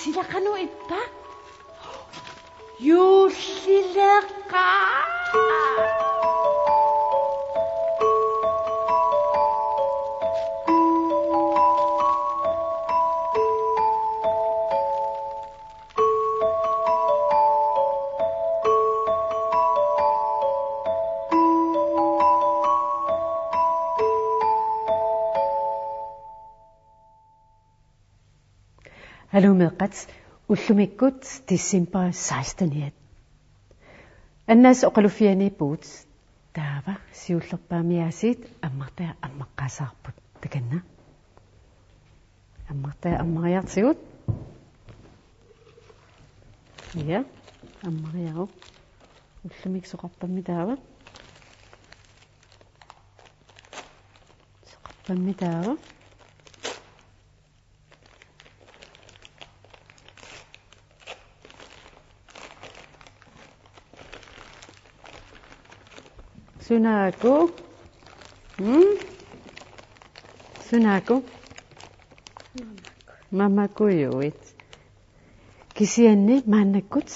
Silakan o ipa. Silakan. Hallo ملقت وشلوميكوت ديسمبر 16 الناس أقلوا فيني بوت دابا سيوتلو بامياسيد أمغتا أمقاساربوت تكنا أمغتا أمغيات سيوت يا أمغياو وشلوميك سقطمي دابا سقطمي دابا Sunako, Sunako, Mamako yoit. Kisienne manakut,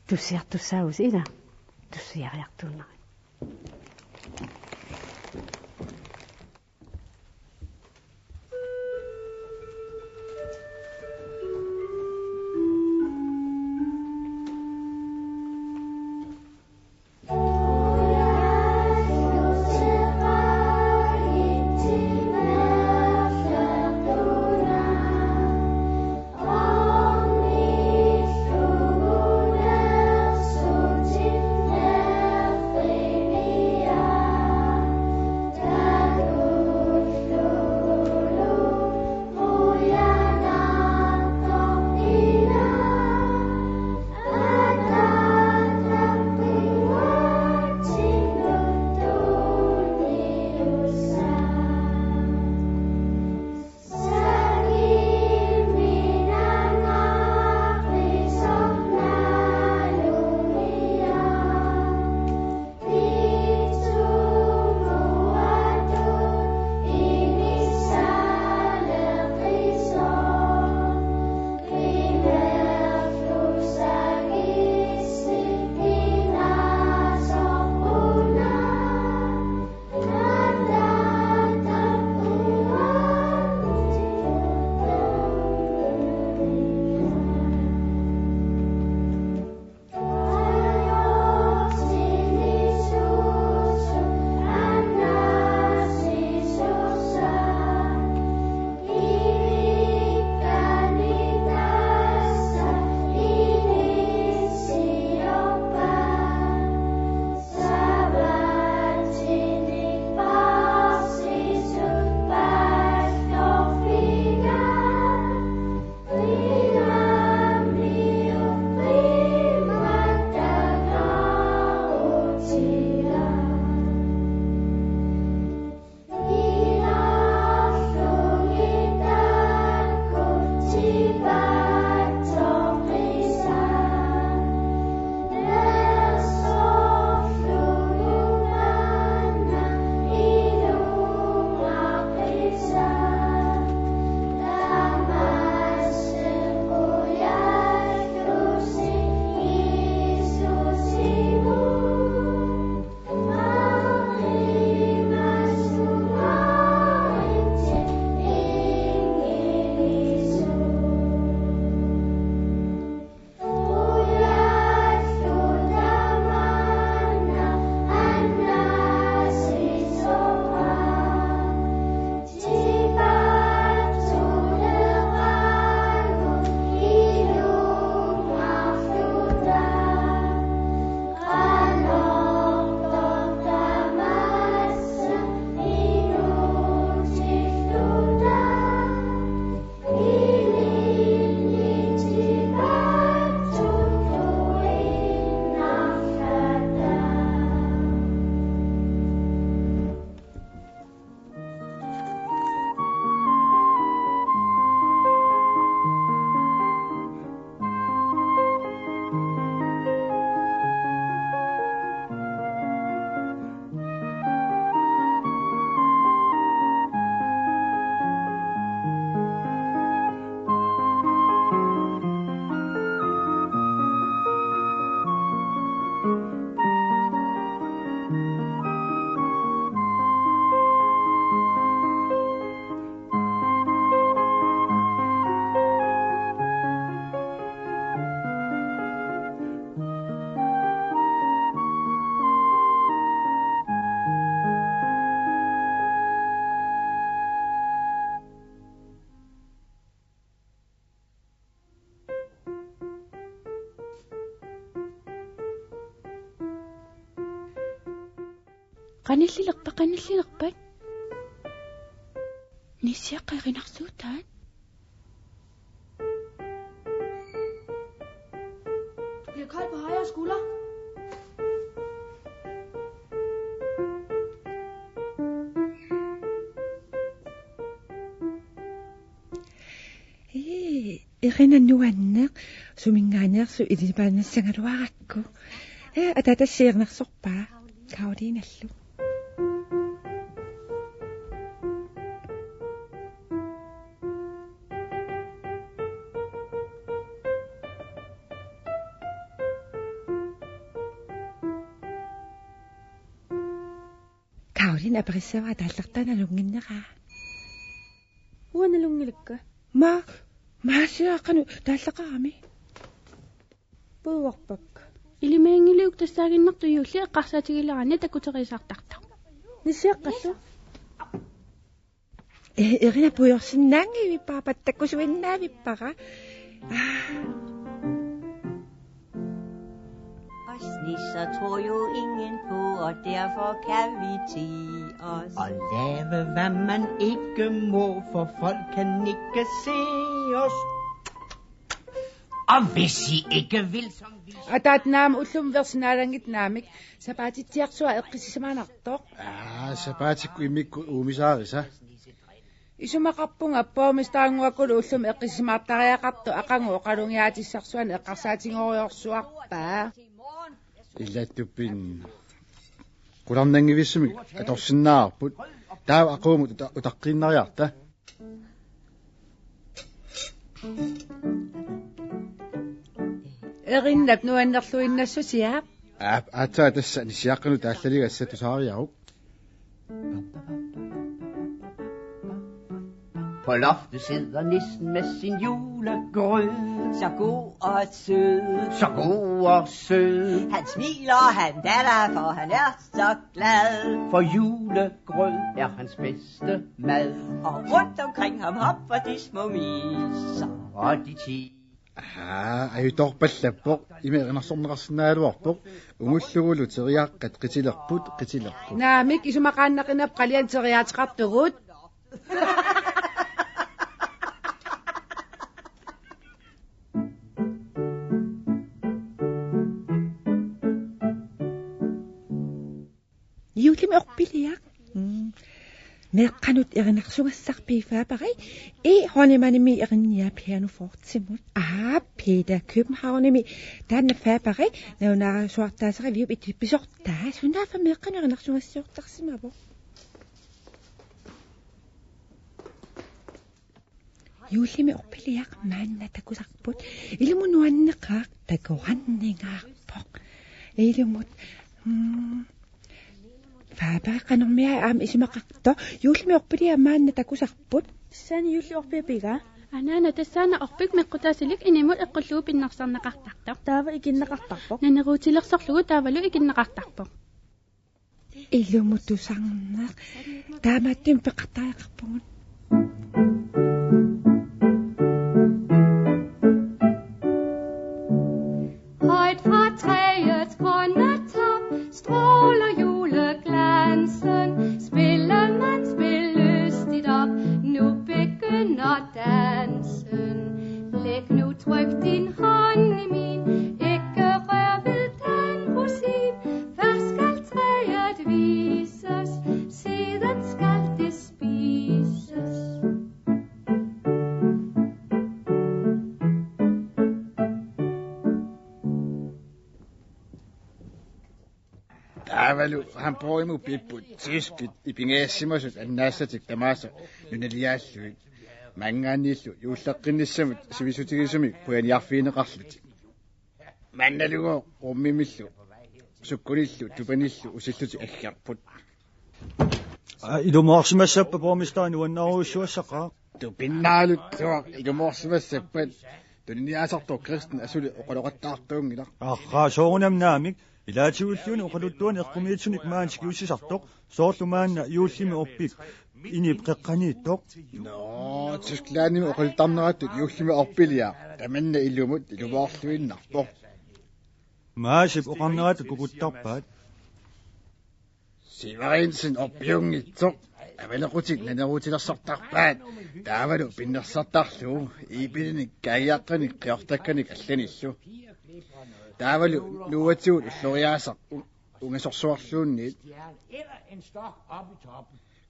tu siar tu saus ida, tu siar yak tu na. Qanillilerpa. Nissiaqqerinarsuutaan. Det er koldt på højre skulder. Irina nuanneq sumingaaneersu ilipaanersangaluarakku. Atatassiirnersorpaa Karolinallu. Karolin aprissava taallartanalunginneraa. Uanalungilukka. Maasiaqanu taallaqarami. Puuarpakka. Ilimaangiliuk tassaaginnartu yuulli eqqarsaatigilaranni takuterisaartarta. Nissiaqqallu. Irina puyorsinnaangivippa pattakkusuinnaavippaqa. Og snisser tror jo ingen på, og derfor kan vi tie os. Og lave hvad man ikke må, for folk kan ikke se os. Og hvis I ikke vil, som vi... Atatnaam ullum versinaalangit naamik sapaatitiarsuа eqqisisamaanertoq. Sapaatikku imikku uumisaarisa. Isumaqarpunga appuumistaanguakulu ullum eqqisimaartariaqartu aqangu oqalungiaatissarsuan eqqarsaatiнгориорсуарпаа. Illattuppin qularnangivissumik atorsinnaarput taa aquumut utaqqinnariarta. Erinnak nuannerluinnassusiaaq. Ataa tassa nisiaqqanu taallaliga tusaariaruk. På loftet sidder nissen med sin julegrød. Så god og sød. Så god og sød. Han smiler, han datter, for han er så glad. For julegrød er hans bedste mad. Og rundt omkring ham hopper de små miser. Og de 10. Ayutorpallappoq imeerinarsornerarsinaaluarpoq ungullugulu teriaqqat qitilerput. Naamik isumaqaannaqinap qalian teriaatiqartugut. Juulim orpiliaq. Meqqanut erinarsugassarpiifaapari honemanimi erinnia piano fortsimut. Peter Københavnimi tanna faapari naunarasuartaasari viup itippisortaa sunaafa meqqanu erinarsugassiortarsimavo. Juulimi orpiliaq maanna takusarput ilumunuanneqaaq takuranningaarpoq. Ilumut Faapaqanormia isimaqarto yuulmi orpilia maanna takusarput Sani yulli orpiapiga. Anaana tassaana orpik meqqutaasilik inimut eqqulluup innarsarnaqartarta. Taava ikinnaqartarpoq. Naneruutilersorlugu taavalu ikinnaqartarpoq. Ilumutusarneq taamaattim peqartariaqarpugun. Højt fra træets grønne top stråler juleglansen. Spiller man spil lystigt op, nu begynder dansen. Læg nu tryk din hånd i min, ikke rør ved den rosin. Først skal træet vises, siden skal det spises. Taavalu han poimu pipput tiskit ipingeessimasut annaasatik tamaasa nunaliaalluit. Mangaanniillu yuullaqqinnissamut sivisutigisumik puaniarfiineqarluti. Mannalugo ummimillu sukkunillu tupanillu usilluti aggarput. Ilumorsimassappa pormistaani uannaruussuassaqaa. Tupinnaalut tuaq ilumorsimassappat tunniaasartu kristen asuli oqaloqattaartuungila. Soorunamnaamik ilaatiulluuni oqaluttuani eqqumiitsunik maansikiussisartoq soorlumaanna yuullimi orpik inip qeqqaniittoq. No, tisklaanimi oqaltarnerattut yuullimi orpilia tamanna illumut ilumoorluinnarpoq. Maasip oqarnerat kukuttarpaat. Sivarinsen oppiungitsoq avalequtik nanerutilersartarpaat taavalu pinnersartarluu iipilinik kaagiaqqanik qiortakkanik allanillu taavalu luuatigut ulloriaasaq ungasorsuarluunniit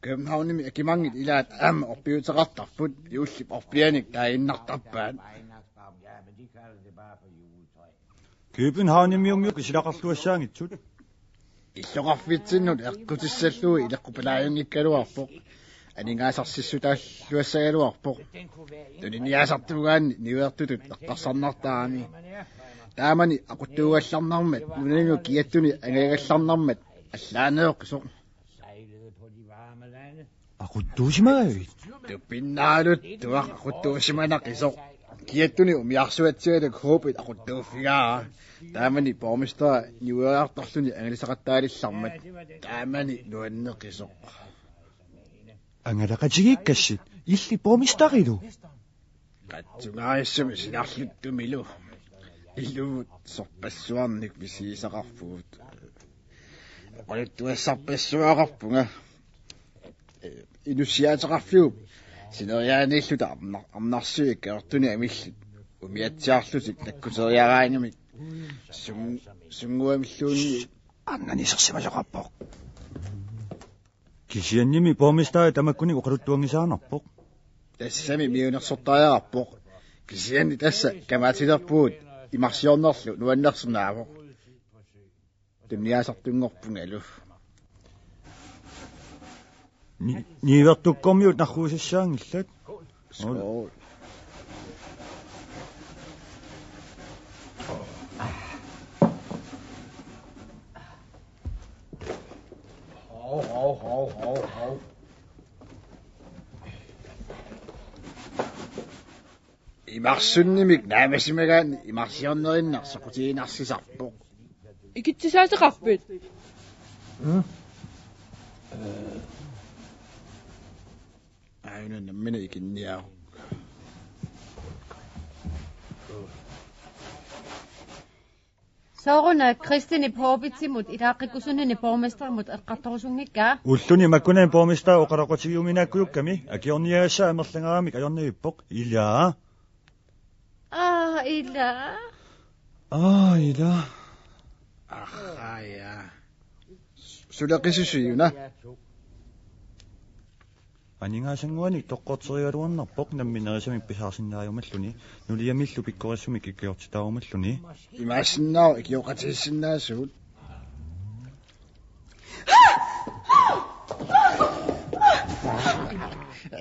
Københavnimi akimangit ilaat aama oppiuteqartarput iullip orpianik taaginnartarpaat Københavnimiumiuk isilaqarluassaangitsut Illoqarfitsinnut eqqutissalluu ileqqupalaajungikkaluarpoq aningaasarssissutaalluassagaluarpoq tuniniaasartugaanni niuertutut eqqarsarnartaami taamani aquttuugallarnarmat nunaniu kiattuni angaigallarnarmat allaaneoqqisoq aquttuusimagavit tupinnaalut tuaq aquttuusimanaqqisoq kiattuni umiarsuatsigaluk hoopit aquttuuffigaa taamani pormester niuerartarluni angalisaqattaalillarmat taamani nuanneqqisoq angalaqatigikkassut illi pormistarilu qatsungaarissumi sinarluttumilu illuvut sorpassuarnik visiisaqarfugut qalittuassarpassuaqarpunga inussiaataqarfiup sineriaaniilluta arnarsuik kaortuni amillut umiatsiarlutik takkuteriaraanimik sunguamilluunni annanisерсималеқарпоқ кисианними помистаа тамаккуни оқалуттуангисаарнарпоқ тассами миунерсортариарпоқ кисианни тасса камаатилерпуут имарсиорнерлу нуаннерсунаавоқ тунниаасартунгорпунга алу нивертуккормиут нарруусассаангиллат Имарсуннимик наамасимагаани имарсиорнериннарсақутиинарсисарпоқ Икитсисаасеқарпит. Айна наммина икинниаа Сорона Кристини Порбитсимут илааққиккусунни порместермут эққарторусунгиккаа уллуни маккунаа помистаа оқалақутигиуминааккуюкками акиорниаасаа амерлангарамик аёрнивиппоқ илаа ила ила ахая сулақисусиуна анигаасангуани тоққортеригалуарнарпоқ намминерисами писаарсиннааюмаллуни нулиамиллу пиккорissumi киккиортитаумаллуни имаассиннаа икиоқатиссиннаасуут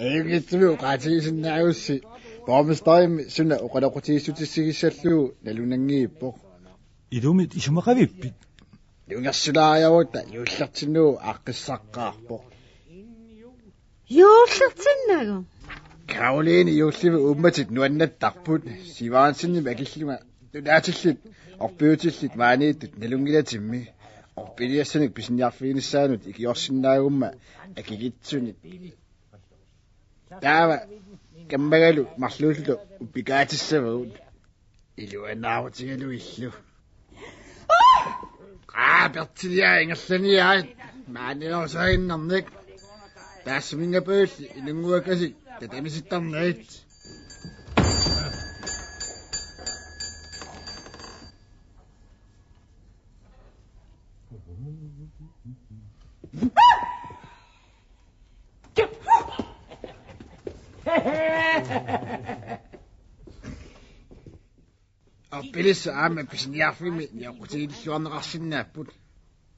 эйгитсми уқатиссиннаавусси Bormestайм суна оқалақутииссутиссигиссаллуу налунангииппоқ илумит исумақавиппит юнгерсулааявута юуллертиннуу аққиссаққаарпоқ юуллертиннагу Каролине юулливи умматит нуаннаттарпут сиваансинним акиллуга тунаатиллит орпиутиллит maaнииттут налунгилатимми орпилиассаник писинниарфигиниссаанут икиорсиннаагумма акигитсунит таава каммагалу марлууллу уппикаатиссавагут илуанаавутигалу иллу пертилиа ингерланиаат maaниорсаиннарник таасмингапаулли илунгуакасик татамиситтарнаит Аппилис аама писниарфими ниоқутигиллуарнеқарсиннааппут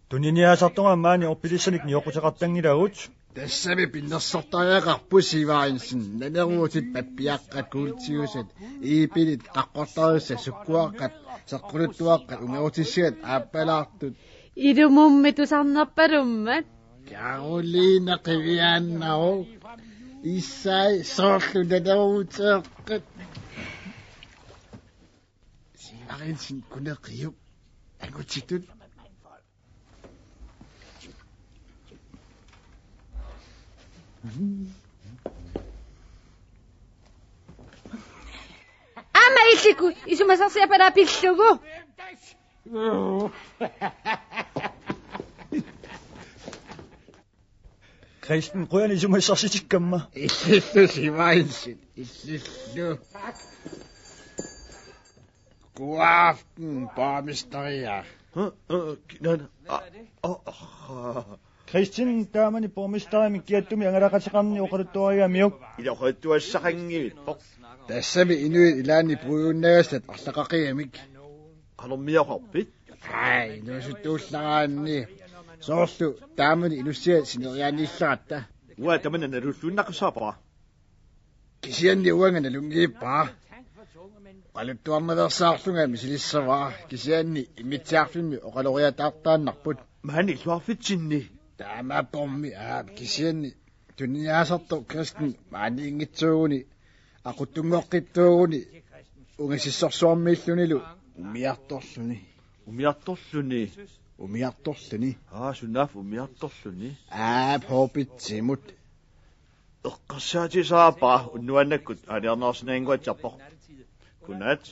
туниниаасартунга маани орпилиссаник ниоқутеқартангилагут тассами пиннерсортариақарпу сивааринсин нанеруутит паппиаққаккуутсиусат иипилит қаққортаруса суккуаққат сеққулуттуаққат умеутиссигат ааппалаартут илумумми тусарнерпалуммат Каролина қивиааннао иссай соорлу нанеруутеэққат сивааринсин кунеқиуп агутитут Ама иллику исумасарсиапала пиллугу Kristen, qoyan isumassarsitikkamma. Issillu sivainsin. Issillu. God aften, borgmesteria. Kristen, taamani pormestarimi kiattumi angalaqatiqarni oqaluttuariamiuk. Ilaqaluttuassaqanngivippoq. Tassami inuit ilaani pruunnagastat арлақақиамик. Qalummiaqarpit. Ai, nusuttuullaraanni. Soorlu taamani inussiat sineriaaniillaratta. Ua tamana nalulluunnaqussaapara. Kisianni uangana lungiippaa. Qaluttuarnalersaarlunga misilissavaa. Kisianni imitsiarlunmi oqaloriataartaannarput. Maani illuarfitsinni. Taamappormi kisianni tunniaasartu Kristen maani ingitsuuguni aquttungoqqittuuguni ungisissorsuarmiillunilu umiartorluni sunnaaf umiartorluni hoopitsimut eqqarsaatisaapaa unnuannakkut aliarnersinangguatjarpoq kunat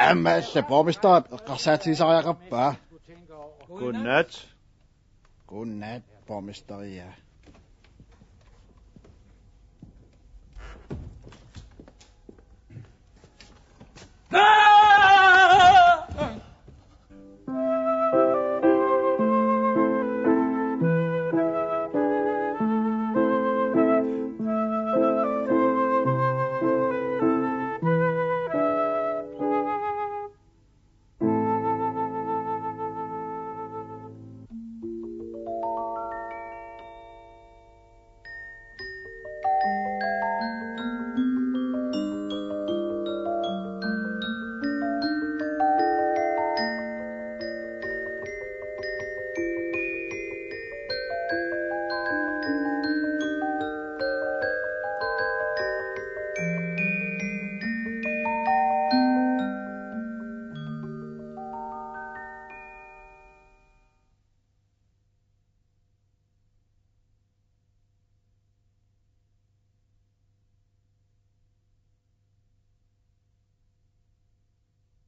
alla borgmesteret eqqarsaatigisariaqappaa kunat borgmesteria